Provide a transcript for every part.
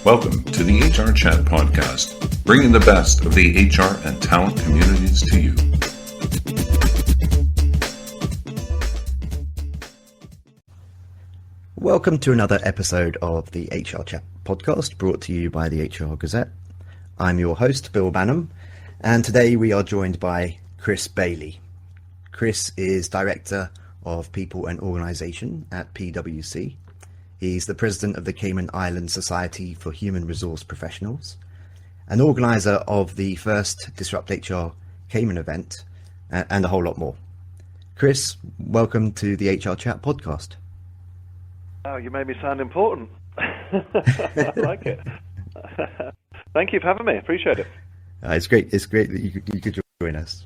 Welcome to the HRchat podcast, bringing the best of the HR and talent communities to you. Welcome to another episode of the HRchat podcast, brought to you by the HR Gazette. I'm your host, Bill Banham, and today we are joined by Chris Bailey. Chris is Director of People and Organisation at PwC. He's the President of the Cayman Islands Society for Human Resource Professionals, an organiser of the first DisruptHR Cayman event, and a whole lot more. Chris, welcome to the HRchat podcast. Oh, you made me sound important. I like it. Thank you for having me. Appreciate it. It's great that you could join us.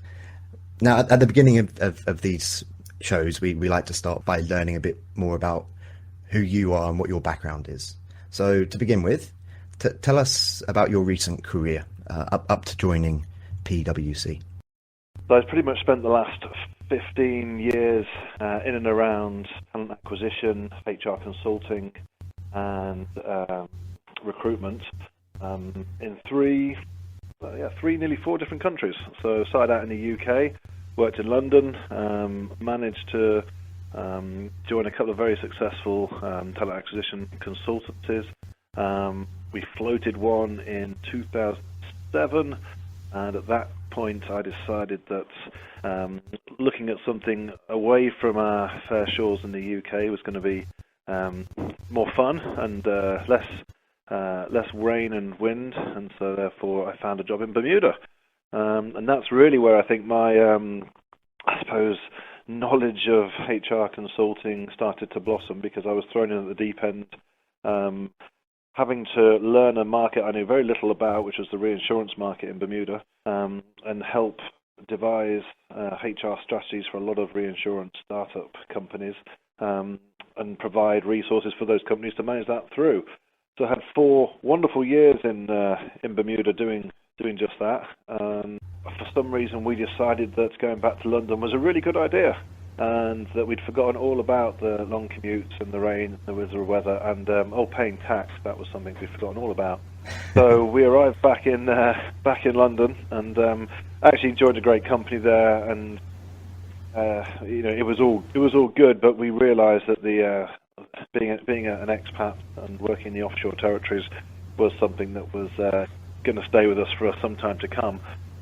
Now, at the beginning of these shows, we like to start by learning a bit more about who you are and what your background is. So to begin with, tell us about your recent career up to joining PwC. So I've pretty much spent the last 15 years in and around talent acquisition, HR consulting, and recruitment in three, nearly four different countries. So started out in the UK, worked in London, managed to join a couple of very successful talent acquisition consultancies. We floated one in 2007, and at that point I decided that looking at something away from our fair shores in the UK was going to be more fun and less rain and wind, and so therefore I found a job in Bermuda, and that's really where I think my I suppose knowledge of HR consulting started to blossom, because I was thrown in at the deep end, having to learn a market I knew very little about, which was the reinsurance market in Bermuda, and help devise HR strategies for a lot of reinsurance startup companies, and provide resources for those companies to manage that through. So I had 4 wonderful years in Bermuda doing just that. For some reason, we decided that going back to London was a really good idea, and that we'd forgotten all about the long commutes and the rain and the miserable weather, and paying tax. That was something we'd forgotten all about. So we arrived back in London, and actually joined a great company there, and it was all good. But we realised that the being an expat and working in the offshore territories was something that was going to stay with us for some time to come.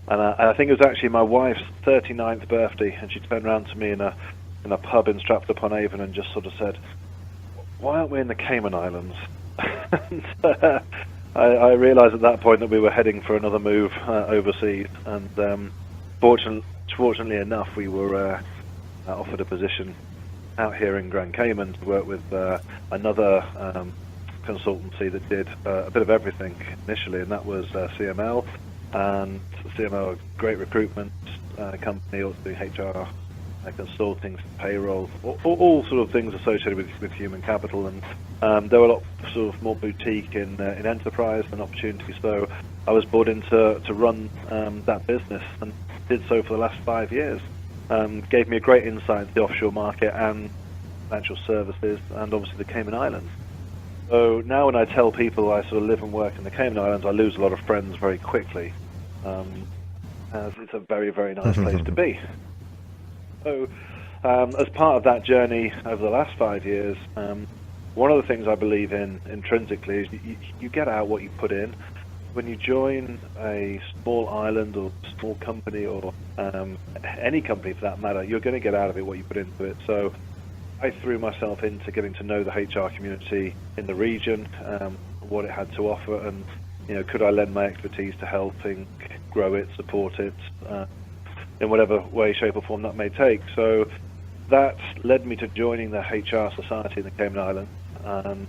And I think it was actually my wife's 39th birthday, and she turned around to me in a pub in Stratford-upon-Avon and just sort of said, "Why aren't we in the Cayman Islands?" And I realised at that point that we were heading for another move overseas, and fortunately enough, we were offered a position out here in Grand Cayman to work with another consultancy that did a bit of everything initially, and that was CML. And CML, a great recruitment company, also doing HR consulting, payroll, all sort of things associated with human capital, and they were a lot sort of more boutique in enterprise and opportunity. So I was brought in to run that business, and did so for the last 5 years. Gave me a great insight into the offshore market and financial services, and obviously the Cayman Islands. So now when I tell people I sort of live and work in the Cayman Islands, I lose a lot of friends very quickly, as it's a very, very nice place to be. So as part of that journey over the last 5 years, one of the things I believe in intrinsically is you get out what you put in. When you join a small island or small company, or any company for that matter, you're going to get out of it what you put into it. So I threw myself into getting to know the HR community in the region, what it had to offer, and could I lend my expertise to helping grow it, support it, in whatever way, shape or form that may take. So that led me to joining the HR Society in the Cayman Islands, and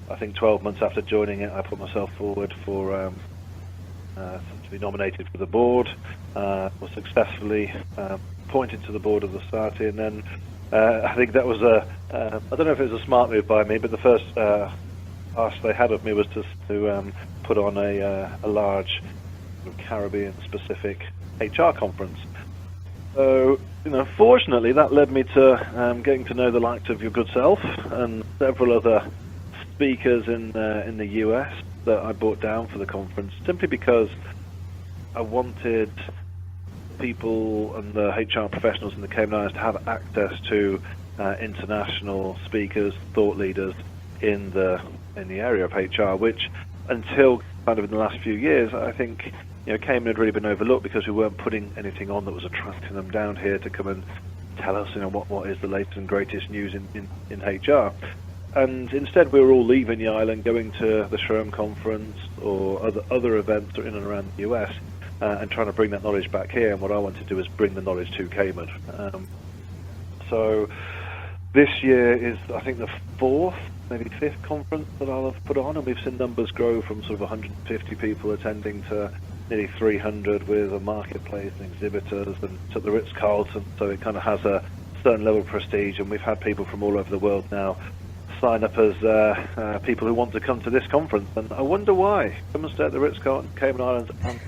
I think 12 months after joining it, I put myself forward for to be nominated for the board, was successfully appointed to the board of the society, and then I think that was I don't know if it was a smart move by me, but the first ask they had of me was to put on a large Caribbean-specific HR conference. So, fortunately, that led me to getting to know the likes of your good self and several other speakers in the US that I brought down for the conference, simply because I wanted people and the HR professionals in the Cayman Islands to have access to international speakers, thought leaders in the area of HR, which until kind of in the last few years, I think Cayman had really been overlooked because we weren't putting anything on that was attracting them down here to come and tell us what is the latest and greatest news in HR. And instead we were all leaving the island, going to the SHRM conference or other events in and around the US, and trying to bring that knowledge back here. And what I want to do is bring the knowledge to Cayman. So this year is, I think, the fourth, maybe fifth conference that I'll have put on, and we've seen numbers grow from sort of 150 people attending to nearly 300 with a marketplace and exhibitors, and to the Ritz-Carlton, so it kind of has a certain level of prestige, and we've had people from all over the world now sign up as people who want to come to this conference, and I wonder why. Come and stay at the Ritz-Carlton, Cayman Islands, and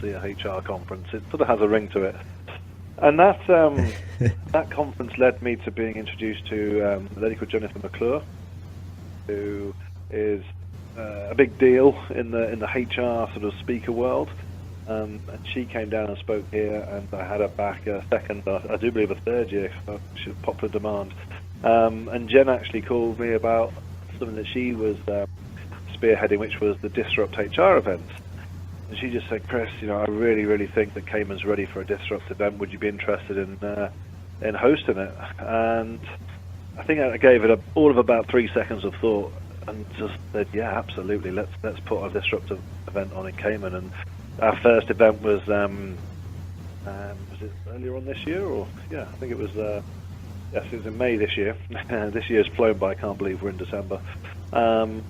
see a HR conference. It sort of has a ring to it. And that that conference led me to being introduced to a lady called Jennifer McClure, who is a big deal in the HR sort of speaker world. And she came down and spoke here, and I had her back a second, I do believe a third year, she's popular demand. And Jen actually called me about something that she was spearheading, which was the DisruptHR event. And she just said, Chris, I really, really think that Cayman's ready for a Disrupt event. Would you be interested in hosting it? And I think I gave it all of about 3 seconds of thought, and just said, yeah, absolutely. Let's put a Disrupt event on in Cayman. And our first event was it earlier on this year, or I think it was. Yes, it was in May this year. This year's flown by. I can't believe we're in December. And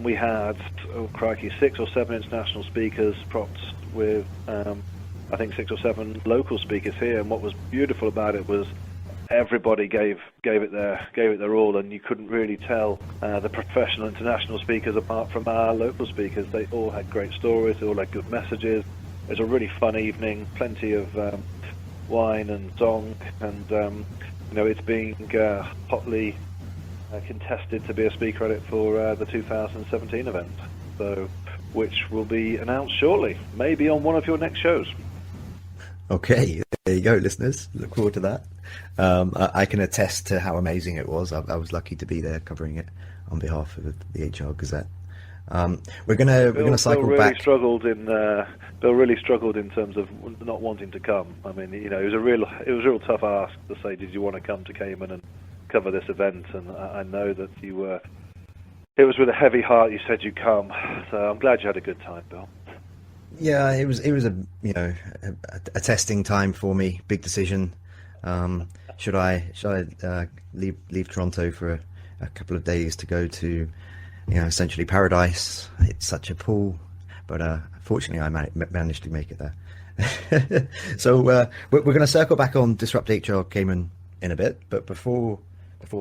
we had, 6 or 7 international speakers propped with, I think, 6 or 7 local speakers here. And what was beautiful about it was everybody gave it their all, and you couldn't really tell the professional international speakers apart from our local speakers. They all had great stories. They all had good messages. It was a really fun evening. Plenty of wine and song, and it's being hotly contested to be a speaker at it for the 2017 event, so which will be announced shortly, maybe on one of your next shows. Okay, there you go, listeners. Look forward to that. I can attest to how amazing it was. I was lucky to be there covering it on behalf of the HR Gazette. We're gonna cycle Bill really back. Bill really struggled in terms of not wanting to come. I mean, it was a real tough ask to say, did you want to come to Cayman and cover this event? And I know that you were. It was with a heavy heart you said you'd come. So I'm glad you had a good time, Bill. Yeah, it was a testing time for me. Big decision. Should I leave Toronto for a couple of days to go to essentially paradise? It's such a pull, but fortunately I managed to make it there. So we're going to circle back on DisruptHR Cayman in a bit, but before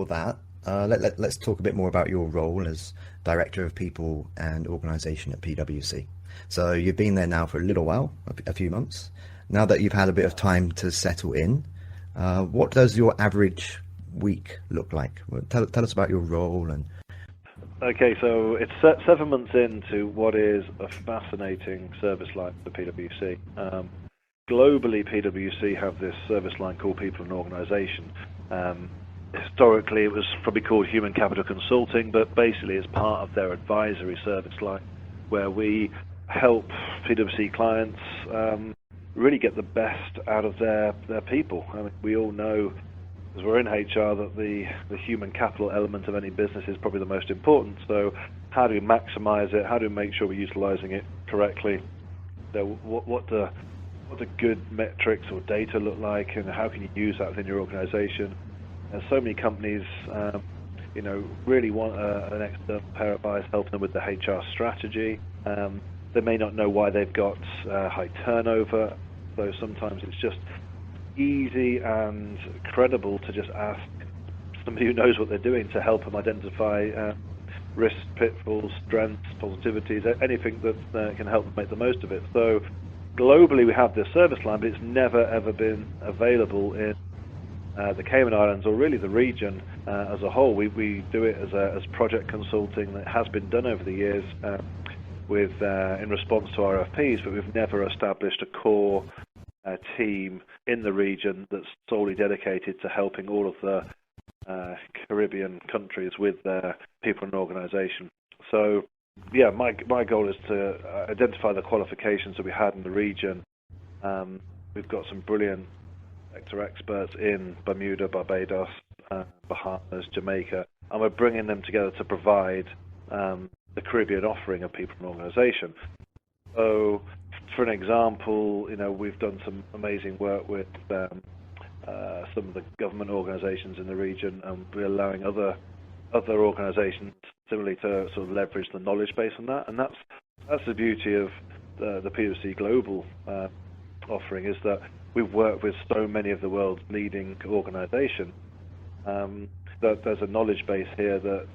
that, let's talk a bit more about your role as Director of People and Organisation at PwC. So you've been there now for a little while, a few months. Now that you've had a bit of time to settle in, what does your average week look like? Tell us about your role. And okay, so it's 7 months into what is a fascinating service line for PwC. Globally, PwC have this service line called People and Organisation. Historically, it was probably called Human Capital Consulting, but basically it's part of their advisory service line, where we help PwC clients really get the best out of their people. I mean, we all know, as we're in HR, that the human capital element of any business is probably the most important. So how do we maximize it? How do we make sure we're utilizing it correctly? What do good metrics or data look like, and how can you use that within your organization? And so many companies really want an external pair of eyes helping them with the HR strategy. They may not know why they've got high turnover, so sometimes it's just easy and credible to just ask somebody who knows what they're doing to help them identify risks, pitfalls, strengths, positivities, anything that can help them make the most of it. So globally we have this service line, but it's never ever been available in the Cayman Islands, or really the region as a whole. We do it as project consulting that has been done over the years in response to RFPs, but we've never established a core team in the region that's solely dedicated to helping all of the Caribbean countries with their people and organisation. So, yeah, my goal is to identify the qualifications that we had in the region. We've got some brilliant sector experts in Bermuda, Barbados, Bahamas, Jamaica, and we're bringing them together to provide the Caribbean offering of people and organisation. So, for an example, we've done some amazing work with some of the government organisations in the region, and we're allowing other organisations similarly to sort of leverage the knowledge base on that. And that's the beauty of the PwC Global offering, is that we work with so many of the world's leading organisations that there's a knowledge base here that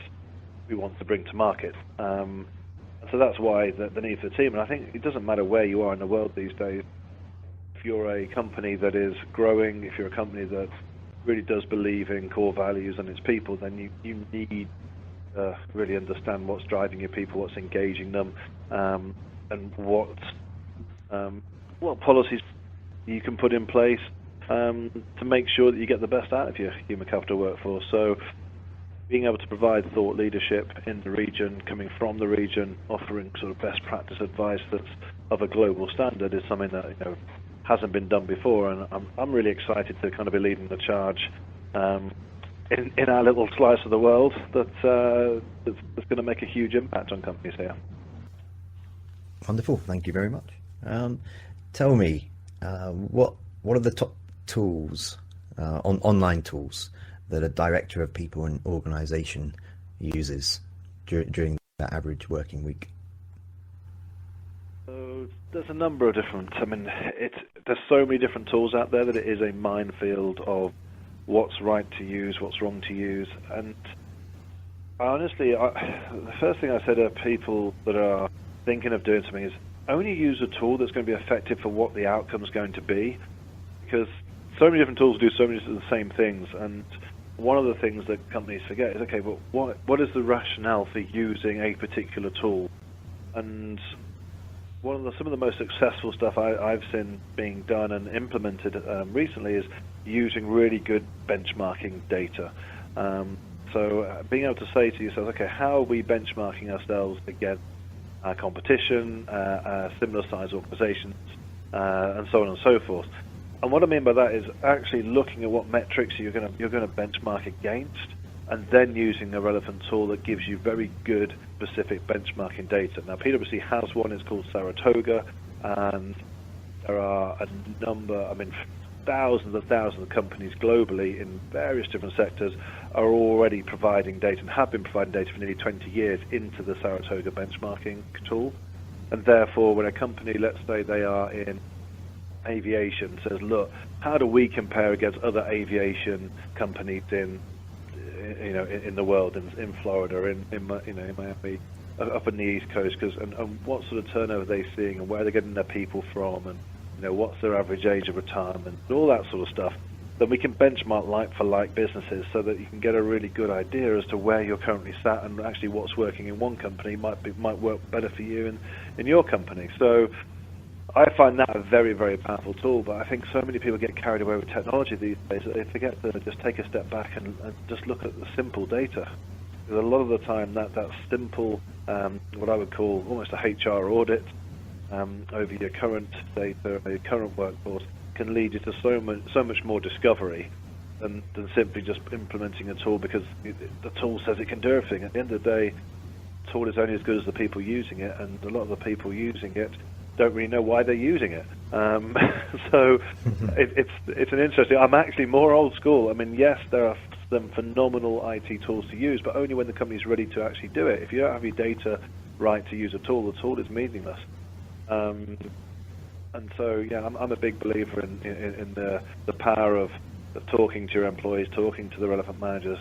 we want to bring to market. So that's why the need for the team. And I think it doesn't matter where you are in the world these days. If you're a company that is growing, if you're a company that really does believe in core values and its people, then you need to really understand what's driving your people, what's engaging them, and what policies you can put in place to make sure that you get the best out of your human capital workforce. So being able to provide thought leadership in the region, coming from the region, offering sort of best practice advice that's of a global standard is something that hasn't been done before, and I'm really excited to kind of be leading the charge in our little slice of the world that's going to make a huge impact on companies here. Wonderful, thank you very much. Tell me, what are the top tools, online tools, that a director of people and organisation uses during their average working week? So there's a number of different. There's so many different tools out there that it is a minefield of what's right to use, what's wrong to use. And honestly, the first thing I say to people that are thinking of doing something is only use a tool that's going to be effective for what the outcome's going to be, because so many different tools do so many of the same things. And one of the things that companies forget is, okay, but what is the rationale for using a particular tool? And some of the most successful stuff I've seen being done and implemented recently is using really good benchmarking data. So being able to say to yourself, okay, how are we benchmarking ourselves against our competition, similar size organizations, and so on and so forth. And what I mean by that is actually looking at what metrics you're going to benchmark against, and then using a relevant tool that gives you very good specific benchmarking data. Now, PwC has one, it's called Saratoga, and there are a number, thousands of companies globally in various different sectors are already providing data and have been providing data for nearly 20 years into the Saratoga benchmarking tool. And therefore, when a company, let's say they are in aviation, says, look, how do we compare against other aviation companies in the world, in Florida, in Miami, up in the East Coast, and what sort of turnover are they seeing, and where are they getting their people from, and what's their average age of retirement, and all that sort of stuff. Then we can benchmark like for like businesses so that you can get a really good idea as to where you're currently sat, and actually what's working in one company might work better for you in your company. So I find that a very, very powerful tool, but I think so many people get carried away with technology these days that they forget to just take a step back and just look at the simple data. Because a lot of the time that simple, what I would call almost a HR audit over your current data, your current workforce, can lead you to so much more discovery than simply just implementing a tool because the tool says it can do everything. At the end of the day, the tool is only as good as the people using it, and a lot of the people using it don't really know why they're using it. So it's an interesting. I'm actually more old school. Yes, there are some phenomenal IT tools to use, but only when the company's ready to actually do it. If you don't have your data right to use a tool, the tool is meaningless. And so, yeah, I'm a big believer in the power of talking to your employees, talking to the relevant managers,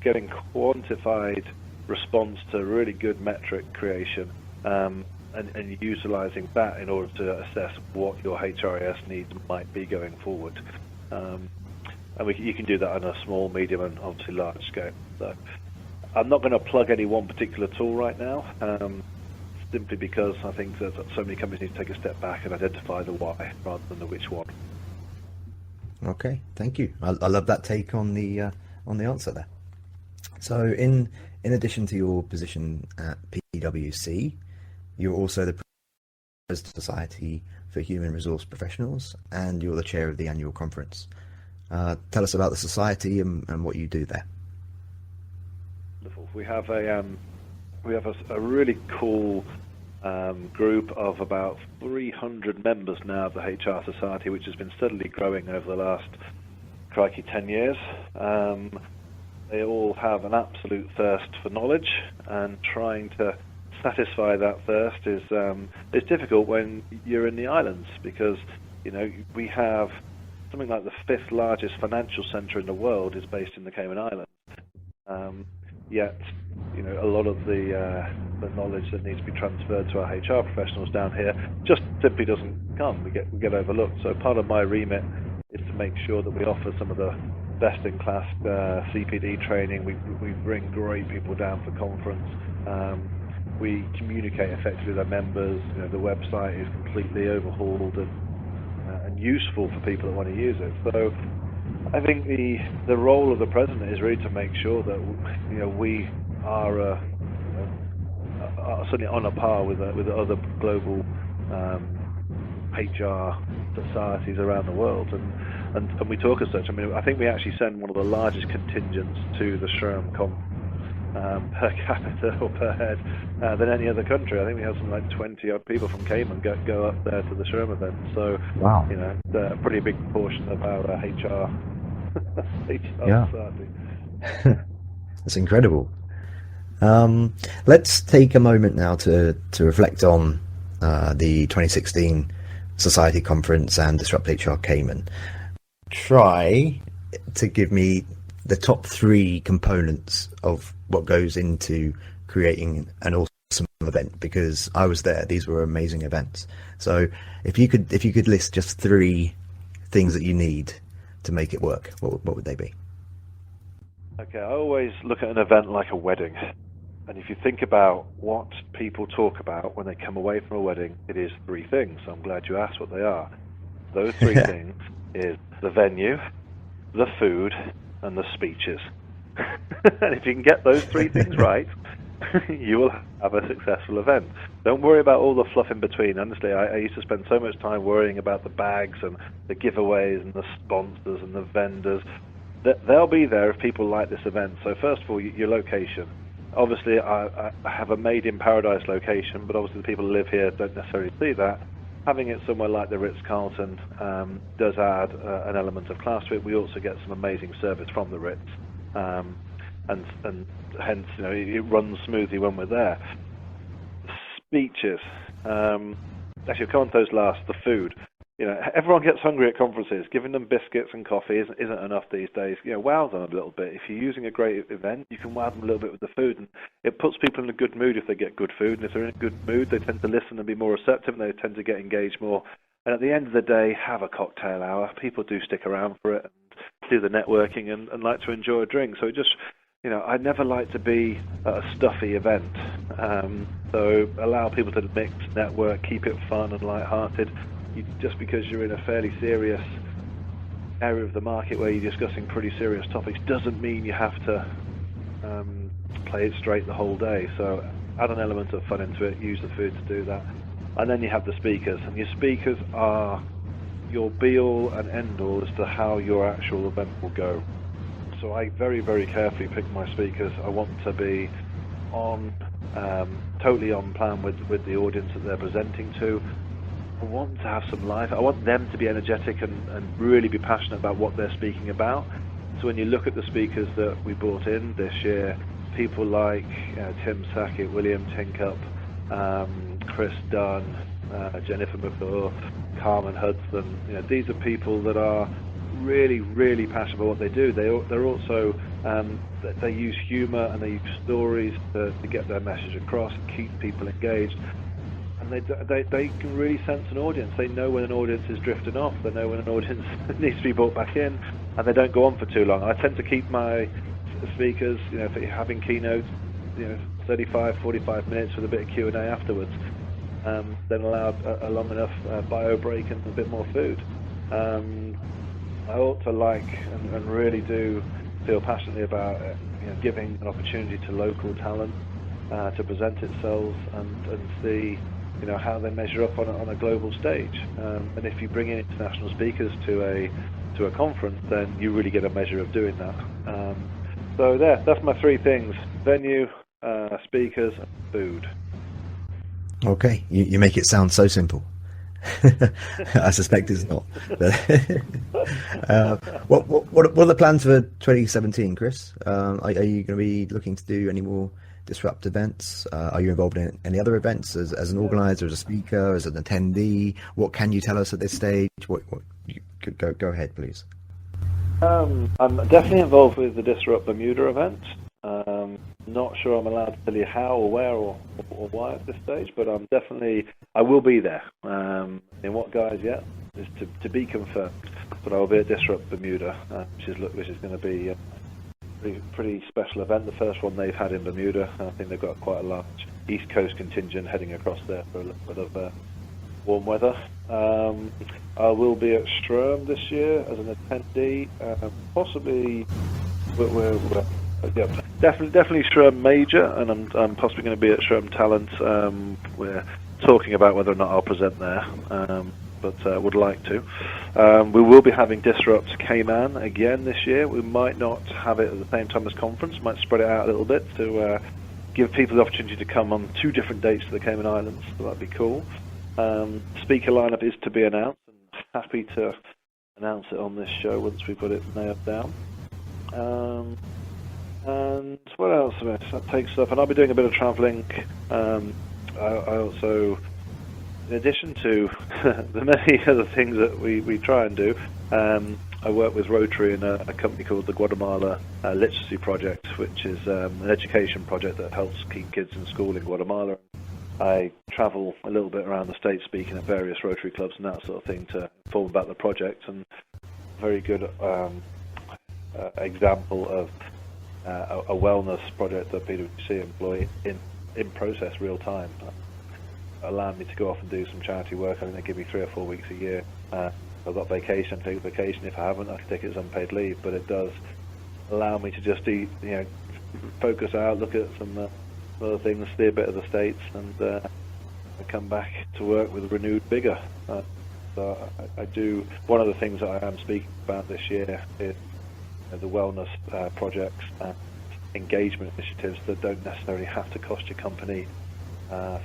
getting quantified response to really good metric creation, and utilizing that in order to assess what your HRIS needs might be going forward. and you can do that on a small, medium, and obviously large scale. So I'm not going to plug any one particular tool right now, simply because I think that so many companies need to take a step back and identify the why rather than the which one. Okay, thank you. I love that take on the answer there. So in addition to your position at PwC, you're also the President of the Society for Human Resource Professionals, and you're the chair of the annual conference. Tell us about the society and what you do there. Wonderful. We have a really cool group of about 300 members now of the HR Society, which has been steadily growing over the last 10 years. They all have an absolute thirst for knowledge, and trying to satisfy that thirst is difficult when you're in the islands, because we have something like the 5th largest financial centre in the world is based in the Cayman Islands. Yet, a lot of the knowledge that needs to be transferred to our HR professionals down here just simply doesn't come. We get overlooked. So part of my remit is to make sure that we offer some of the best-in-class CPD training. We bring great people down for conference. We communicate effectively with our members. The website is completely overhauled and useful for people that want to use it. So I think the role of the president is really to make sure that we are certainly on a par with other global HR societies around the world, and we talk as such. I mean, I think we actually send one of the largest contingents to the SHRM per capita or per head than any other country. I think we have something like 20 odd people from Cayman go up there to the SHRM event. So wow, it's a pretty big portion of our HR society. That's incredible. Let's take a moment now to reflect on the 2016 Society Conference and DisruptHR Cayman. Try to give me the top 3 components of what goes into creating an awesome event, because I was there. These were amazing events. So if you could list just 3 things that you need to make it work, what would they be? Okay, I always look at an event like a wedding. And if you think about what people talk about when they come away from a wedding, it is 3 things. So I'm glad you asked what they are. Those 3 things is the venue, the food, and the speeches. And if you can get those 3 things right, you will have a successful event. Don't worry about all the fluff in between. Honestly, I used to spend so much time worrying about the bags and the giveaways and the sponsors and the vendors. They'll be there if people like this event. So first of all, your location. Obviously, I have a made-in-paradise location, but obviously the people who live here don't necessarily see that. Having it somewhere like the Ritz-Carlton does add an element of class to it. We also get some amazing service from the Ritz, and hence, it runs smoothly when we're there. Speeches. Actually, I'll come on to those last. The food. Everyone gets hungry at conferences. Giving them biscuits and coffee isn't enough these days. Wow them a little bit. If you're using a great event, you can wow them a little bit with the food, and it puts people in a good mood if they get good food. And if they're in a good mood, they tend to listen and be more receptive, and they tend to get engaged more. And at the end of the day, have a cocktail hour. People do stick around for it and do the networking and like to enjoy a drink. So it just, I never like to be at a stuffy event. So allow people to mix, network, keep it fun and lighthearted. Just because you're in a fairly serious area of the market where you're discussing pretty serious topics doesn't mean you have to play it straight the whole day. So add an element of fun into it, use the food to do that. And then you have the speakers, and your speakers are your be-all and end-all as to how your actual event will go. So I very, very carefully pick my speakers. I want to be totally on plan with the audience that they're presenting to. I want to have some life. I want them to be energetic and really be passionate about what they're speaking about. So when you look at the speakers that we brought in this year, people like Tim Sackett, William Tincup, Chris Dunn, Jennifer McClure, Carmen Hudson, these are people that are really, really passionate about what they do. They're also they use humour and they use stories to get their message across, keep people engaged. and they can really sense an audience. They know when an audience is drifting off. They know when an audience needs to be brought back in, and they don't go on for too long. I tend to keep my speakers, if you're having keynotes, 35, 45 minutes with a bit of Q&A afterwards. Then allow a long enough bio break and a bit more food. I also like and really do feel passionately about giving an opportunity to local talent to present itself and see how they measure up on a global stage. And if you bring in international speakers to a conference, then you really get a measure of doing that. So that's my three things: venue, speakers, and food. Okay, you make it sound so simple. I suspect it's not. What are the plans for 2017, Chris? Are you going to be looking to do any more Disrupt events? Are you involved in any other events as an organizer, as a speaker, as an attendee? What can you tell us at this stage? Go ahead, please. I'm definitely involved with the Disrupt Bermuda event. Not sure I'm allowed to tell you how or where or why at this stage, but I will be there. In what guise yet is to be confirmed, but I will be at Disrupt Bermuda, which is going to be a pretty special event. The first one they've had in Bermuda. I think they've got quite a large East Coast contingent heading across there for a little bit of warm weather. I will be at Sturm this year as an attendee. Possibly, definitely Sturm Major, and I'm possibly going to be at Sturm Talent. We're talking about whether or not I'll present there, but would like to. We will be having Disrupt Cayman again this year. We might not have it at the same time as conference. Might spread it out a little bit to give people the opportunity to come on 2 different dates to the Cayman Islands. So that'd be cool. Speaker lineup is to be announced. I'm happy to announce it on this show once we've got it nailed down. And what else? That takes up, and I'll be doing a bit of travelling. I also, in addition to the many other things that we try and do, I work with Rotary in a company called the Guatemala Literacy Project, which is an education project that helps keep kids in school in Guatemala. I travel a little bit around the state speaking at various Rotary clubs and that sort of thing to inform about the project, and a very good example of a wellness project that PwC employ in process real time. Allowed me to go off and do some charity work. I think they give me 3 or 4 weeks a year. I've got vacation, take vacation. If I haven't, I can take it as unpaid leave, but it does allow me to just focus out, look at some other things, see a bit of the States, and I come back to work with renewed vigor. So I do. One of the things that I am speaking about this year is the wellness projects and engagement initiatives that don't necessarily have to cost your company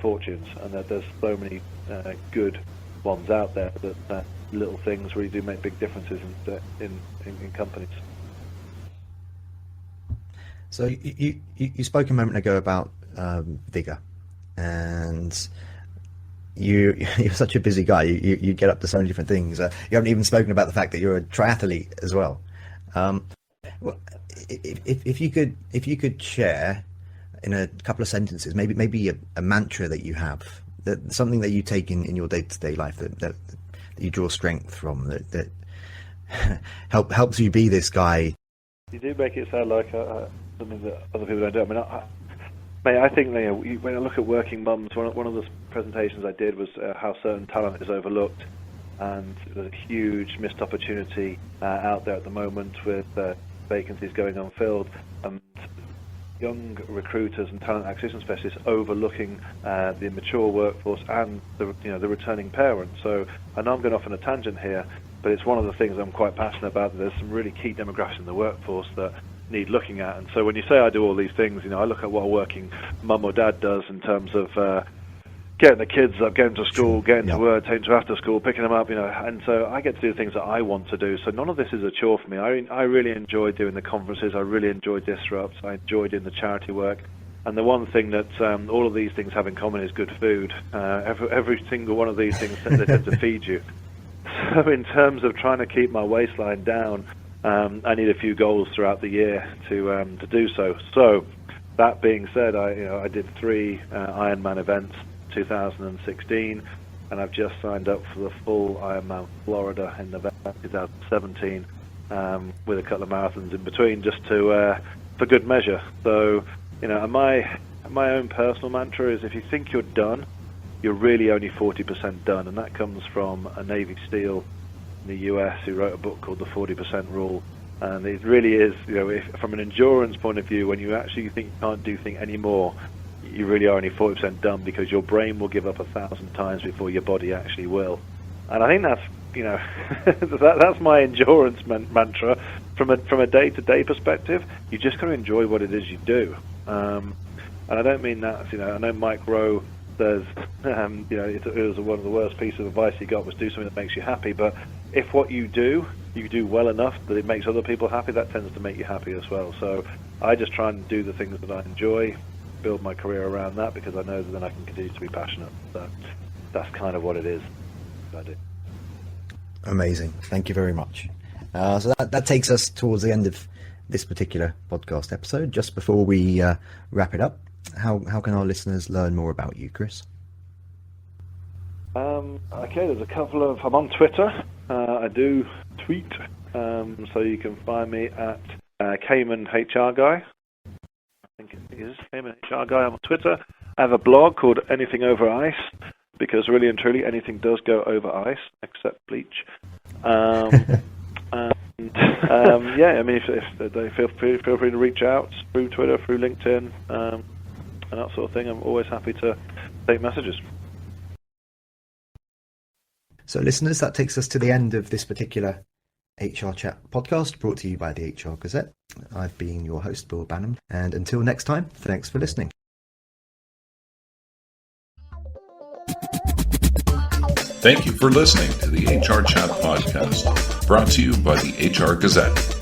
fortunes, and that there's so many good ones out there that little things really do make big differences in companies. So you spoke a moment ago about vigor, and you're such a busy guy. You get up to so many different things. You haven't even spoken about the fact that you're a triathlete as well. If you could share in a couple of sentences, maybe a mantra that you have, that something that you take in your day-to-day life that you draw strength from, that helps you be this guy. You do make it sound like something that other people don't do. I think when I look at working mums, one of the presentations I did was how certain talent is overlooked, and there's a huge missed opportunity out there at the moment with vacancies going unfilled, and young recruiters and talent acquisition specialists overlooking the immature workforce and the returning parents. So I know I'm going off on a tangent here, but it's one of the things I'm quite passionate about. There's some really key demographics in the workforce that need looking at, and so when you say I do all these things, I look at what a working mum or dad does in terms of getting the kids up, getting to school, getting to work, taking to after school, picking them up, and so I get to do the things that I want to do. So none of this is a chore for me. I really enjoy doing the conferences. I really enjoy Disrupt. I enjoy doing the charity work. And the one thing that all of these things have in common is good food. Every single one of these things, they tend to feed you. So in terms of trying to keep my waistline down, I need a few goals throughout the year to do so. So that being said, I did 3 Ironman events 2016, and I've just signed up for the full Ironman Florida in November 2017, with a couple of marathons in between, just to for good measure. So, my own personal mantra is, if you think you're done, you're really only 40% done, and that comes from a Navy SEAL in the US who wrote a book called The 40% Rule. And it really is, from an endurance point of view, when you actually think you can't do things anymore, you really are only 40% done, because your brain will give up 1,000 times before your body actually will. And I think that's, that's my endurance mantra. From a day-to-day perspective, you just got to enjoy what it is you do. And I don't mean that, I know Mike Rowe says, it was one of the worst pieces of advice he got was do something that makes you happy. But if what you do well enough that it makes other people happy, that tends to make you happy as well. So I just try and do the things that I enjoy, build my career around that, because I know that then I can continue to be passionate. So that's kind of what it is I do. Amazing. Thank you very much. So that takes us towards the end of this particular podcast episode. Just before we wrap it up, how can our listeners learn more about you, Chris? Okay, there's a couple of... I'm on Twitter. I do tweet, so you can find me at Cayman HR Guy. I think it is Cayman HR Guy. I'm on Twitter. I have a blog called Anything Over Ice, because really and truly anything does go over ice, except bleach. If they feel free to reach out through Twitter, through LinkedIn, and that sort of thing. I'm always happy to take messages. So listeners, that takes us to the end of this particular HR Chat podcast, brought to you by the HR Gazette. I've been your host, Bill Banham, and until next time, thanks for listening. Thank you for listening to the HR Chat podcast, brought to you by the HR Gazette.